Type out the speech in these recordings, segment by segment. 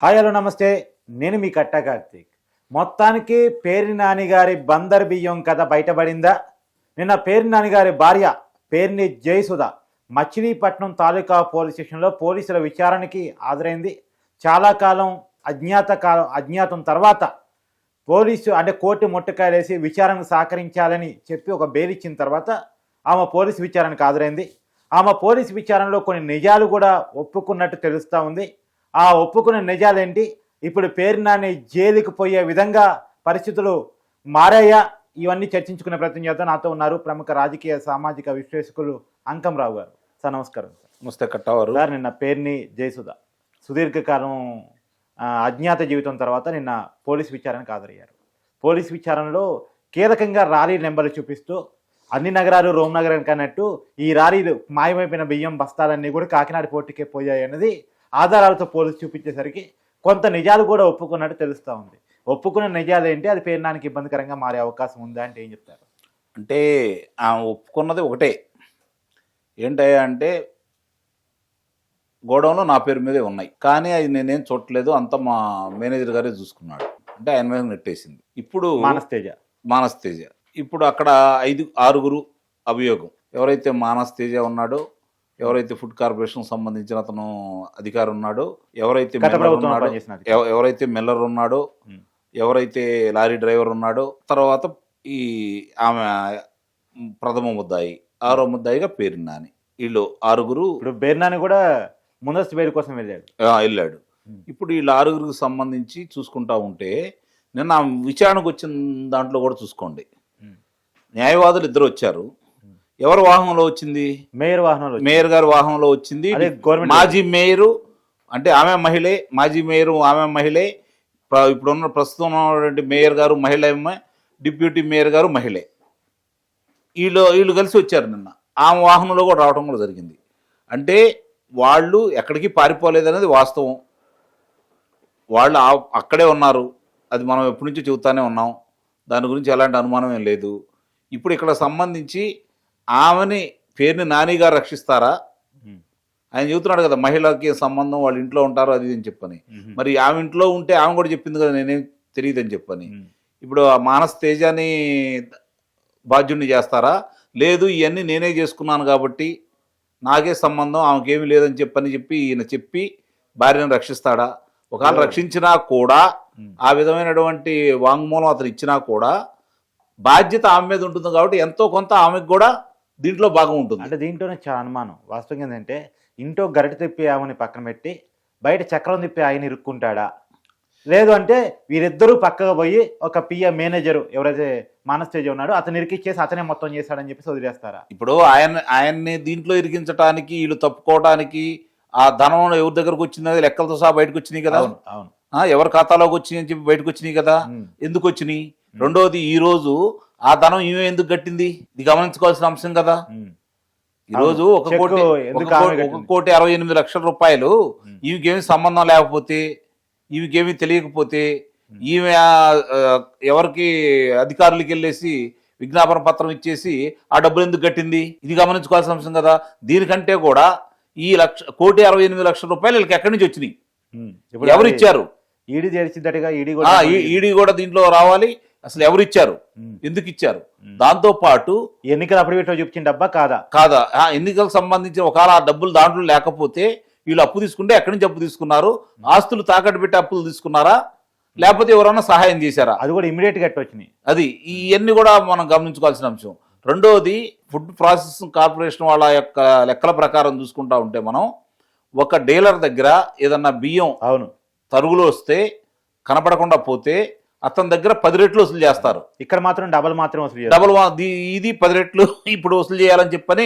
Hi hello నమస్తే. నేను మీ కట్టా కార్తీక్. మొత్తానికి పేర్ని నాని గారి బందర్ బియ్యం కథ బయటపడిందా? నిన్న పేర్ని నాని గారి భార్య పేర్ని జయసుధ మచిలీపట్నం తాలూకా పోలీస్ స్టేషన్లో పోలీసుల విచారణకి హాజరైంది. చాలా కాలం అజ్ఞాతం తర్వాత పోలీసు కోర్టు ముట్టకాయలేసి విచారణకు సహకరించాలని చెప్పి ఒక బెయిల్ ఇచ్చిన తర్వాత ఆమె పోలీసు విచారణకు హాజరైంది. ఆమె పోలీసు విచారణలో కొన్ని నిజాలు కూడా ఒప్పుకున్నట్టు తెలుస్తూ ఉంది. ఆ ఒప్పుకున్న నిజాలేంటి, ఇప్పుడు పేర్ని నాని జైలుకి పోయే విధంగా పరిస్థితులు మారాయా, ఇవన్నీ చర్చించుకునే ప్రయత్నం చేద్దాం. నాతో ఉన్నారు ప్రముఖ రాజకీయ సామాజిక విశ్లేషకులు అంకంరావు గారు. సార్ నమస్కారం. నమస్తే కట్టవారు. సార్ నిన్న పేర్ని జయసుధ సుదీర్ఘకాలం అజ్ఞాత జీవితం తర్వాత నిన్న పోలీసు విచారణకు హాజరయ్యారు. పోలీసు విచారణలో కీలకంగా ర్యాలీ నెంబర్లు చూపిస్తూ అన్ని నగరాలు రోమ్ నగరానికి అన్నట్టు ఈ ర్యాలీలు మాయమైపోయిన బియ్యం బస్తాలన్నీ కూడా కాకినాడ పోర్టుకే పోయాయి అన్నది ఆధారాలతో పోలీసు చూపించేసరికి కొంత నిజాలు కూడా ఒప్పుకున్నట్టు తెలుస్తూ ఉంది. ఒప్పుకున్న నిజాలు ఏంటి, అది పేర్ని నానికి ఇబ్బందికరంగా మారే అవకాశం ఉందా అంటే ఏం చెప్తారు? అంటే ఒప్పుకున్నది ఒకటే, ఏంటంటే గోడౌన్లో నా పేరు మీదే ఉన్నాయి, కానీ అది నేనేం చూడలేదు, అంతా మా మేనేజర్ గారే చూసుకున్నాడు. అంటే ఆయన మీద నెట్టేసింది. ఇప్పుడు మానస్ తేజ ఇప్పుడు అక్కడ 6 అభియోగం. ఎవరైతే మానస్ తేజ ఉన్నాడో, ఎవరైతే ఫుడ్ కార్పొరేషన్ సంబంధించిన అతను అధికారి ఉన్నాడో, ఎవరైతే మెల్లర్ ఉన్నాడో, ఎవరైతే లారీ డ్రైవర్ ఉన్నాడో, తర్వాత ఈ ఆమె ప్రథమ ముద్దాయి, 6వ ముద్దాయిగా పేర్ని నాని. వీళ్ళు 6. ఇప్పుడు పేర్ని నాని కూడా ముందస్తు బెయిల్ కోసం వెళ్ళాడు. ఇప్పుడు వీళ్ళు 6కి సంబంధించి చూసుకుంటా ఉంటే నిన్న విచారణకు వచ్చిన దాంట్లో కూడా చూసుకోండి, న్యాయవాదులు 2 వచ్చారు. ఎవరి వాహనంలో వచ్చింది? మేయర్ గారి వాహనంలో వచ్చింది. మాజీ మేయరు అంటే ఆమె మహిళే, మాజీ మేయరు ఆమె మహిళే, ఇప్పుడున్న ప్రస్తుతం ఉన్నటువంటి మేయర్ గారు మహిళ, డిప్యూటీ మేయర్ గారు మహిళే. వీళ్ళు కలిసి వచ్చారు నిన్న. ఆమె వాహనంలో కూడా రావడం కూడా జరిగింది. అంటే వాళ్ళు ఎక్కడికి పారిపోలేదు అనేది వాస్తవం. వాళ్ళు అక్కడే ఉన్నారు, అది మనం ఎప్పటి నుంచో చెబుతానే ఉన్నాం, దాని గురించి ఎలాంటి అనుమానం ఏం లేదు. ఇప్పుడు ఇక్కడ సంబంధించి ఆమెని పేర్ని నాని గారు రక్షిస్తారా? ఆయన చెబుతున్నాడు కదా, మహిళకి సంబంధం, వాళ్ళ ఇంట్లో ఉంటారు అది అని చెప్పని. మరి ఆమె ఇంట్లో ఉంటే ఆమె కూడా చెప్పింది కదా నేనేం తెలియదు అని చెప్పని. ఇప్పుడు ఆ మానస్ తేజాని బాధ్యుడిని చేస్తారా? లేదు, ఇవన్నీ నేనే చేసుకున్నాను కాబట్టి నాకే సంబంధం, ఆమెకేమీ లేదని చెప్పి ఈయన చెప్పి భార్యను రక్షిస్తాడా? ఒకవేళ రక్షించినా కూడా, ఆ విధమైనటువంటి వాంగ్మూలం అతను ఇచ్చినా కూడా బాధ్యత ఆమె మీద ఉంటుంది కాబట్టి ఎంతో కొంత ఆమెకు కూడా దీంట్లో భాగం ఉంటుంది. అంటే దీంట్లోనే చాలా అనుమానం. వాస్తవం ఏంటంటే ఇంట్లో గరిట తిప్పి ఆమెని పక్కన పెట్టి బయట చక్రం తిప్పి ఆయన ఇరుక్కుంటాడా, లేదు అంటే వీరిద్దరూ పక్కగా పోయి ఒక మేనేజరు ఎవరైతే మానస్ తేజ ఉన్నాడో అతను ఇరికిచ్చేసి అతనే మొత్తం చేశాడని చెప్పి వదిలేస్తారా? ఇప్పుడు ఆయన్ని దీంట్లో ఇరికించడానికి, వీళ్ళు తప్పుకోవడానికి ఆ ధనం ఎవరి దగ్గరకు వచ్చింది లెక్కలతో సహా బయటకు వచ్చినాయి కదా. అవును, ఎవరి ఖాతాలోకి వచ్చినాయి అని చెప్పి బయటకు వచ్చినాయి కదా. ఎందుకు వచ్చినాయి? రెండోది, ఈ రోజు ఆ ధనం ఈమె ఎందుకు కట్టింది, ఇది గమనించుకోవాల్సిన అంశం కదా. ఈరోజు 1,68,00,000 రూపాయలు ఈమెకేమీ సంబంధం లేకపోతే, ఈమెకేమీ తెలియకపోతే, ఈమె ఎవరికి అధికారులకి వెళ్ళేసి విజ్ఞాపన పత్రం ఇచ్చేసి ఆ డబ్బులు ఎందుకు కట్టింది, ఇది గమనించుకోవాల్సిన అంశం కదా. దీనికంటే కూడా ఈ 1,68,00,000 రూపాయలు వీళ్ళకి ఎక్కడి నుంచి వచ్చినాయి, ఎవరు ఇచ్చారు? ఈడీ కూడా దీంట్లో రావాలి. అసలు ఎవరు ఇచ్చారు, ఎందుకు ఇచ్చారు? దాంతో పాటు ఎన్నికలు అప్పుడు చూపించిన డబ్బా కాదా, ఎన్నికలకు సంబంధించి ఒకవేళ ఆ డబ్బులు దాంట్లో లేకపోతే వీళ్ళు అప్పు తీసుకుంటే ఎక్కడి నుంచి అప్పు తీసుకున్నారు? ఆస్తులు తాకట్టు పెట్టి అప్పులు తీసుకున్నారా, లేకపోతే ఎవరైనా సహాయం చేశారా? అది కూడా ఇమీడియట్ గా వచ్చినాయి. అది ఇవన్నీ కూడా మనం గమనించుకోవాల్సిన అంశం. రెండోది, ఫుడ్ ప్రాసెసింగ్ కార్పొరేషన్ వాళ్ళ యొక్క లెక్కల ప్రకారం చూసుకుంటా ఉంటే మనం ఒక డీలర్ దగ్గర ఏదన్నా బియ్యం తరుగులు వస్తే కనపడకుండా పోతే అతని దగ్గర 10 రెట్లు వసూలు చేస్తారు. ఇక్కడ మాత్రం డబల్ ఇది 10 రెట్లు ఇప్పుడు వసూలు చేయాలని చెప్పని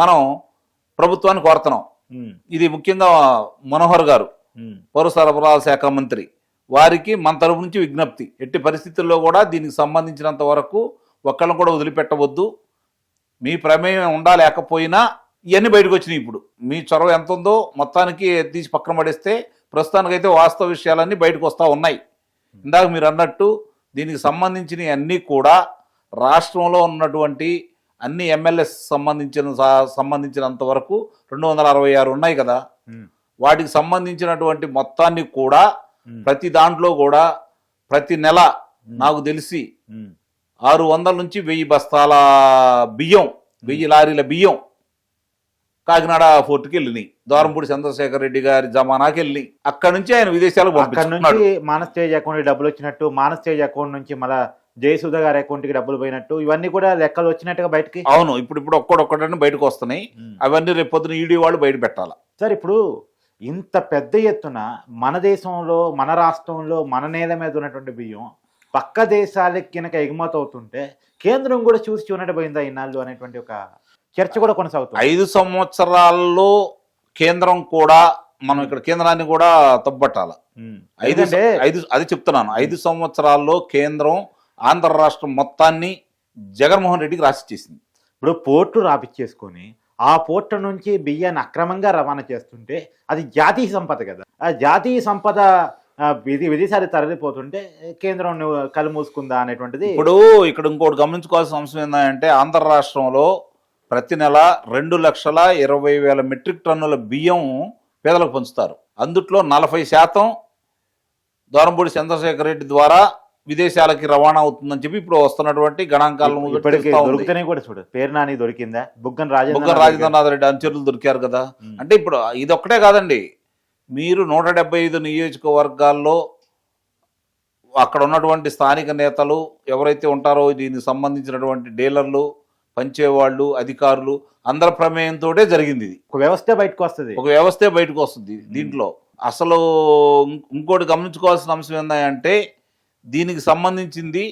మనం ప్రభుత్వాన్ని కోరుతున్నాం. ఇది ముఖ్యంగా మనోహర్ గారు, పౌర సరఫరాల శాఖ మంత్రి, వారికి మన తరపు నుంచి విజ్ఞప్తి, ఎట్టి పరిస్థితుల్లో కూడా దీనికి సంబంధించినంత వరకు ఒక్కళ్ళని కూడా వదిలిపెట్టవద్దు. మీ ప్రమేయం లేకపోయినా ఇవన్నీ బయటకు వచ్చినాయి. ఇప్పుడు మీ చొరవ ఎంత ఉందో మొత్తానికి తీసి పక్కన పడేస్తే ప్రస్తుతానికైతే వాస్తవ విషయాలన్నీ బయటకు వస్తూ ఉన్నాయి. ఇందాక మీరు అన్నట్టు దీనికి సంబంధించిన అన్నీ కూడా రాష్ట్రంలో ఉన్నటువంటి అన్ని ఎమ్మెల్యేస్ సంబంధించినంత వరకు 266 ఉన్నాయి కదా. వాటికి సంబంధించినటువంటి మొత్తాన్ని కూడా ప్రతి దాంట్లో కూడా ప్రతి నెల నాకు తెలిసి 600 నుంచి 1000 బస్తాల బియ్యం 1000 లారీల బియ్యం కాకినాడ ఫోర్ట్కి వెళ్ళినాయి. ద్వారంపూడి చంద్రశేఖర్ రెడ్డి గారి జమానాకి వెళ్ళి అక్కడ నుంచి ఆయన విదేశాలకు అక్కడ నుంచి మానస్ తేజ్ అకౌంట్ డబ్బులు వచ్చినట్టు, మానస్ తేజ్ అకౌంట్ నుంచి మళ్ళా జయసుధ గారి అకౌంట్ కి డబ్బులు పోయినట్టు, ఇవన్నీ కూడా లెక్కలు వచ్చినట్టుగా బయటకి. అవును, ఇప్పుడు ఒక్కడొక్కడని బయటకు వస్తున్నాయి. అవన్నీ రేపు పొద్దున ఈడీ వాళ్ళు బయట పెట్టాలి. సార్ ఇప్పుడు ఇంత పెద్ద ఎత్తున మన దేశంలో, మన రాష్ట్రంలో, మన నేల మీద ఉన్నటువంటి బియ్యం పక్క దేశాలకి కనుక ఎగుమతి అవుతుంటే కేంద్రం కూడా చూసి చూడబోయిందా ఇన్నాళ్ళు అనేటువంటి ఒక చర్చ కూడా కొనసాగుతుంది. 5 సంవత్సరాల్లో కేంద్రం కూడా మనం ఇక్కడ కేంద్రాన్ని కూడా తప్పబట్టాలి. అది చెప్తున్నాను. 5 సంవత్సరాల్లో కేంద్రం ఆంధ్ర రాష్ట్రం మొత్తాన్ని జగన్మోహన్ రెడ్డికి రాసిచ్చేసింది. ఇప్పుడు పోర్టు రాపిచ్చేసుకొని ఆ పోర్టు నుంచి బియ్యాన్ని అక్రమంగా రవాణా చేస్తుంటే అది జాతీయ సంపద కదా. ఆ జాతీయ సంపద విదేశాలు తరలిపోతుంటే కేంద్రం కళ్ళు మూసుకుందా అనేటువంటిది. ఇప్పుడు ఇక్కడ ఇంకోటి గమనించుకోవాల్సిన అంశం ఏంటంటే ఆంధ్ర రాష్ట్రంలో ప్రతి నెల 2,20,000 మెట్రిక్ టన్నుల బియ్యం పేదలకు పంచుతారు. అందుట్లో 40% ద్వారంపూడి చంద్రశేఖర్ రెడ్డి ద్వారా విదేశాలకి రవాణా అవుతుందని చెప్పి ఇప్పుడు వస్తున్నటువంటి గణాంకాలను దొరికితేనే కూడా చూడు. పేరు నాని దొరికిందా, బుగ్గన రాజేంద్రనాథ్ రెడ్డి అనుచరులు దొరికారు కదా. అంటే ఇప్పుడు ఇది ఒక్కటే కాదండి, మీరు 175 నియోజకవర్గాల్లో అక్కడ ఉన్నటువంటి స్థానిక నేతలు ఎవరైతే ఉంటారో దీనికి సంబంధించినటువంటి డీలర్లు, పంచేవాళ్ళు, అధికారులు అందరి ప్రమేయంతో జరిగింది. ఇది ఒక వ్యవస్థే బయటకు వస్తుంది. దీంట్లో అసలు ఇంకోటి గమనించుకోవాల్సిన అంశం ఏంటంటే దీనికి సంబంధించింది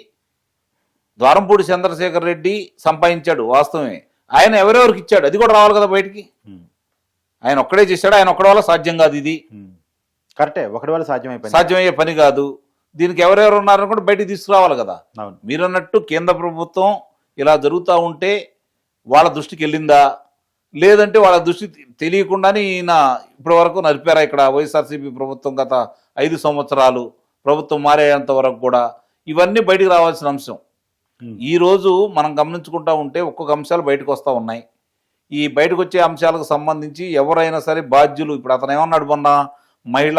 ద్వారంపూడి చంద్రశేఖర్ రెడ్డి సంపాదించాడు వాస్తవమే. ఆయన ఎవరెవరికి ఇచ్చాడు అది కూడా రావాలి కదా బయటికి. ఆయన ఒక్కడే చేశాడు, ఆయన ఒక్కడి వల్ల సాధ్యం కాదు. ఇది కరెక్టే, ఒకటి వల్ల సాధ్యమయ్యే పని కాదు. దీనికి ఎవరెవరు ఉన్నారని కూడా బయటికి తీసుకురావాలి కదా. మీరన్నట్టు కేంద్ర ప్రభుత్వం ఇలా జరుగుతూ ఉంటే వాళ్ళ దృష్టికి వెళ్ళిందా, లేదంటే వాళ్ళ దృష్టి తెలియకుండానే ఈయన ఇప్పటి వరకు నడిపారా ఇక్కడ వైఎస్ఆర్సీపీ ప్రభుత్వం గత 5 సంవత్సరాలు ప్రభుత్వం మారేంత వరకు కూడా ఇవన్నీ బయటకు రావాల్సిన అంశం. ఈరోజు మనం గమనించుకుంటా ఉంటే ఒక్కొక్క అంశాలు బయటకు వస్తూ ఉన్నాయి. ఈ బయటకు వచ్చే అంశాలకు సంబంధించి ఎవరైనా సరే బాధ్యులు, ఇప్పుడు అతను ఏమన్నాడు మొన్న, మహిళ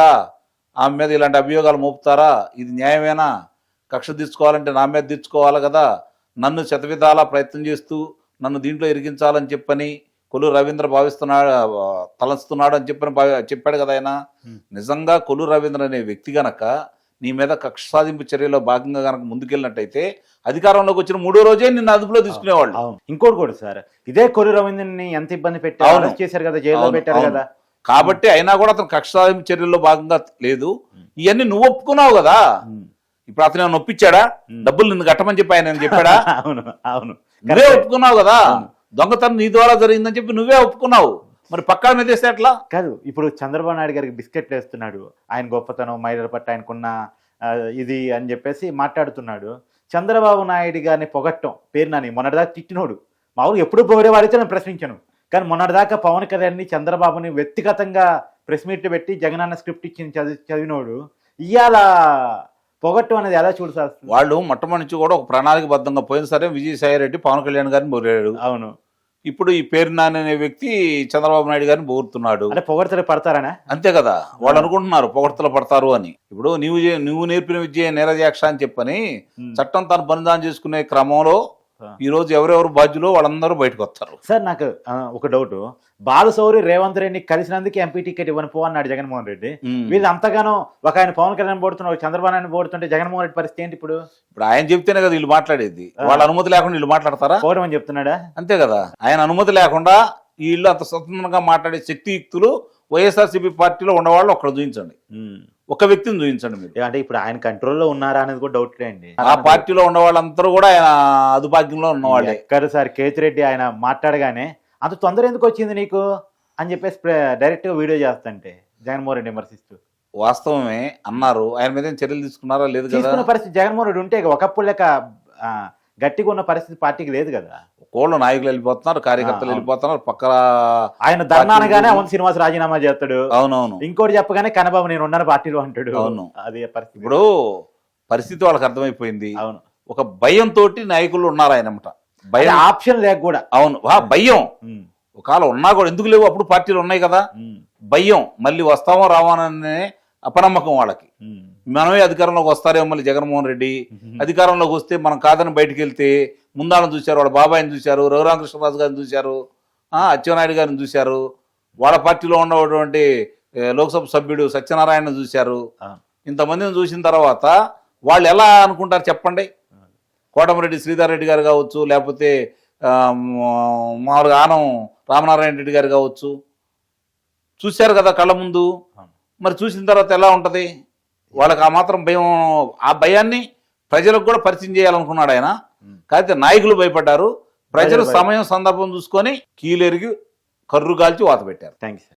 ఆమె మీద ఇలాంటి అభియోగాలు మోపుతారా, ఇది న్యాయమేనా, కక్ష తీర్చుకోవాలంటే నా మీద తీర్చుకోవాలి కదా, నన్ను శతవిధాలా ప్రయత్నం చేస్తూ నన్ను దీంట్లో ఇరికించాలని చెప్పని కొల్లు రవీంద్ర తలస్తున్నాడు అని చెప్పాడు కదా ఆయన. నిజంగా కొల్లు రవీంద్ర అనే వ్యక్తి గనక నీ మీద కక్ష సాధింపు చర్యలో భాగంగా గనక ముందుకెళ్ళినట్టయితే అధికారంలోకి వచ్చిన 3వ రోజే నిన్ను అదుపులో తీసుకునేవాళ్ళు. ఇంకోటి కూడా సార్, ఇదే కొల్లు రవీంద్రని ఎంత ఇబ్బంది పెట్టారు, చేశారు కదా, జైల్లో పెట్టారు కదా. కాబట్టి అయినా కూడా అతను కక్ష సాధింపు చర్యల్లో భాగంగా లేదు. ఇవన్నీ నువ్వు ఒప్పుకున్నావు కదా. ఇప్పుడు అతను నొప్పించాడా, డబ్బులు నిన్ను కట్టమని చెప్పి ఆయన చెప్పాడా? అవును, నువ్వే ఒప్పుకున్నావు కదా. దొంగతనం నీ ద్వారా జరిగిందని చెప్పి నువ్వే ఒప్పుకున్నావు. మరి పక్కా మీద వేస్తే ఎట్లా? కాదు, ఇప్పుడు చంద్రబాబు నాయుడు గారికి బిస్కెట్లు వేస్తున్నాడు, ఆయన గొప్పతనం, మహిళల పట్ల ఆయనకున్న ఇది అని చెప్పేసి మాట్లాడుతున్నాడు. చంద్రబాబు నాయుడు గారిని పొగట్టం, పేరు నాని మొన్నటిదాకా తిట్టినోడు, మామూలు ఎప్పుడు పొగిడేవాడైతే నేను ప్రశ్నించాను. కానీ మొన్నటిదాకా పవన్ కళ్యాణ్ని, చంద్రబాబుని వ్యక్తిగతంగా ప్రెస్ మీట్ పెట్టి జగనన్న స్క్రిప్ట్ ఇచ్చి చదివినోడు ఇవాళ పొగట్టం అనేది ఎలా చూడాలి? వాళ్ళు మొట్టమొదటి నుంచి కూడా ఒక ప్రణాళికబద్ధంగా పోయిన సరే విజయసాయి రెడ్డి పవన్ కళ్యాణ్ గారిని పొగిడాడు. అవును, ఇప్పుడు ఈ పేరు నాని అనే వ్యక్తి చంద్రబాబు నాయుడు గారిని పొగుడుతున్నాడు. అంటే పొగడతలు పడతారనా? అంతే కదా, వాళ్ళు అనుకుంటున్నారు పొగడతలు పడతారు అని. ఇప్పుడు నువ్వు నేర్పిన విద్య నీరజాక్ష అని చెప్పని చట్టం తను బలిదానం చేసుకునే క్రమంలో ఈ రోజు ఎవరెవరు బాధ్యులో వాళ్ళందరూ బయటకు వస్తారు. సార్ నాకు ఒక డౌట్, బాలశౌరి రేవంత్ రెడ్డిని కలిసినందుకు ఎంపీ టికెట్ ఇవ్వని పో అన్నాడు జగన్మోహన్ రెడ్డి. వీళ్ళు అంతగానో ఒక ఆయన పవన్ కళ్యాణ్ పోడుతున్నారు, చంద్రబాబు నాయుడు పోడుతుంటే జగన్మోహన్ రెడ్డి పరిస్థితి ఏంటి? ఇప్పుడు ఆయన చెప్తేనే కదా వీళ్ళు మాట్లాడేది. వాళ్ళ అనుమతి లేకుండా వీళ్ళు మాట్లాడతారా? పోవడం చెప్తున్నాడా? అంతే కదా, ఆయన అనుమతి లేకుండా వీళ్ళు అంత స్వతంత్రంగా మాట్లాడే శక్తియుక్తులు వైఎస్ఆర్సీపీ పార్టీలో ఉన్నవాళ్ళు ఒక్కడ చూపించండి, ఒక వ్యక్తిని చూపించండి మీరు. అంటే ఇప్పుడు ఆయన కంట్రోల్లో ఉన్నారా అనేది కూడా డౌట్ అండి. ఆ పార్టీలో ఉన్న వాళ్ళందరూ కూడా ఆయన అదుభాగ్యంలో ఉన్నవాళ్ళే. ఎక్కడ సార్ కేతిరెడ్డి ఆయన మాట్లాడగానే అంత తొందర ఎందుకు వచ్చింది నీకు అని చెప్పేసి డైరెక్ట్ గా వీడియో చేస్తుంటే జగన్మోహన్ రెడ్డి విమర్శిస్తూ. వాస్తవమే అన్నారు, ఆయన మీద చర్యలు తీసుకున్నారా? లేదు కదా. తీసుకున్న పరిస్థితి జగన్మోహన్ రెడ్డి ఉంటే ఒకప్పుడు లెక్క గట్టిగా ఉన్న పరిస్థితి పార్టీకి లేదు కదా. కోళ్ళ నాయకులు వెళ్ళిపోతున్నారు, కార్యకర్తలు వెళ్ళిపోతున్నారు. పక్కన ఆయన ధర్నానగానే అవును శ్రీనివాస్ రాజీనామా చేస్తాడు. అవునవును. ఇంకోటి చెప్పగానే కన్నబాబు నేను ఉన్నాను పార్టీలో అంటాడు. అవును, అదే పరిస్థితి. ఇప్పుడు పరిస్థితి వాళ్ళకి అర్థమైపోయింది. అవును, ఒక భయంతో నాయకులు ఉన్నారు ఆయనమాట. భయం, ఆప్షన్ లేక కూడా. అవును, భయం ఒకవేళ ఉన్నా కూడా ఎందుకు లేవు, అప్పుడు పార్టీలు ఉన్నాయి కదా. భయం, మళ్ళీ వస్తామో రావాననే అపనమ్మకం వాళ్ళకి. మనమే అధికారంలోకి వస్తారేమో మళ్ళీ జగన్మోహన్ రెడ్డి, అధికారంలోకి వస్తే మనం కాదని బయటికి వెళ్తే ముందాళ్ళని చూశారు, వాళ్ళ బాబాయిని చూశారు, రఘురామకృష్ణరాజు గారిని చూశారు, అచ్చెన్నాయుడు గారిని చూశారు, వాళ్ళ పార్టీలో ఉన్నటువంటి లోక్సభ సభ్యుడు సత్యనారాయణ చూశారు. ఇంతమందిని చూసిన తర్వాత వాళ్ళు ఎలా అనుకుంటారు చెప్పండి? కోటమిరెడ్డి శ్రీధర్ రెడ్డి గారు కావచ్చు, లేకపోతే మామూలుగా ఆనం రామనారాయణ రెడ్డి గారు కావచ్చు, చూశారు కదా కళ్ళ ముందు. మరి చూసిన తర్వాత ఎలా ఉంటుంది వాళ్ళకి? ఆ మాత్రం భయం, ఆ భయాన్ని ప్రజలకు కూడా పరిచయం చేయాలనుకున్నాడు ఆయన. కాకపోతే నాయకులు భయపడ్డారు, ప్రజలు సమయం సందర్భం చూసుకొని కీలెరిగి కర్రు గాల్చి వాత పెట్టారు. Thank you sir.